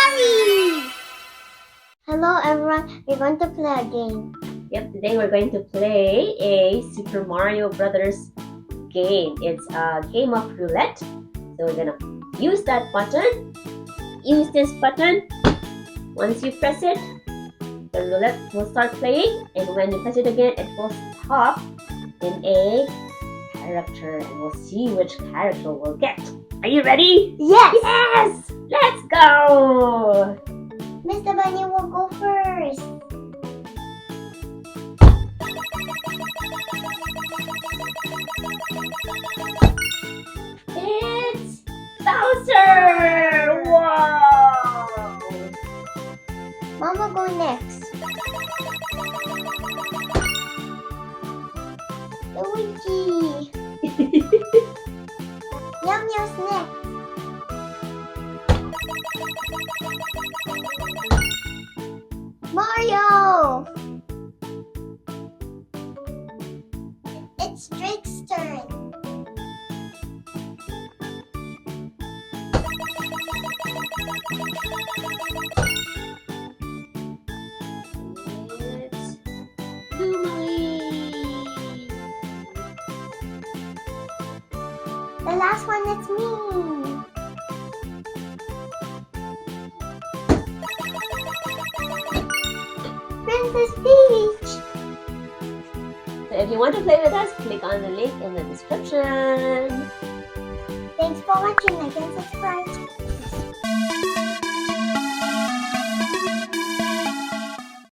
Sari! Hello everyone, we're going to play a game. Yep, today we're going to play a Super Mario Brothers game. It's a game of roulette. So we're gonna use that button. Use this button. Once you press it, the roulette will start playing, and when you press it again, it will stop in a character, and we'll see which character we'll get. Are you ready? Yes! Yes! Let's go! Mr. Bunny will go first. It's Bowser! Whoa! Mama go next. Luigi. Yum Yum's next. Mario. It's Drake's turn. It's Lumali. The last one, it's me. Princess Peach. So if you want to play with us, click on the link in the description. Thanks for watching. Like and subscribe.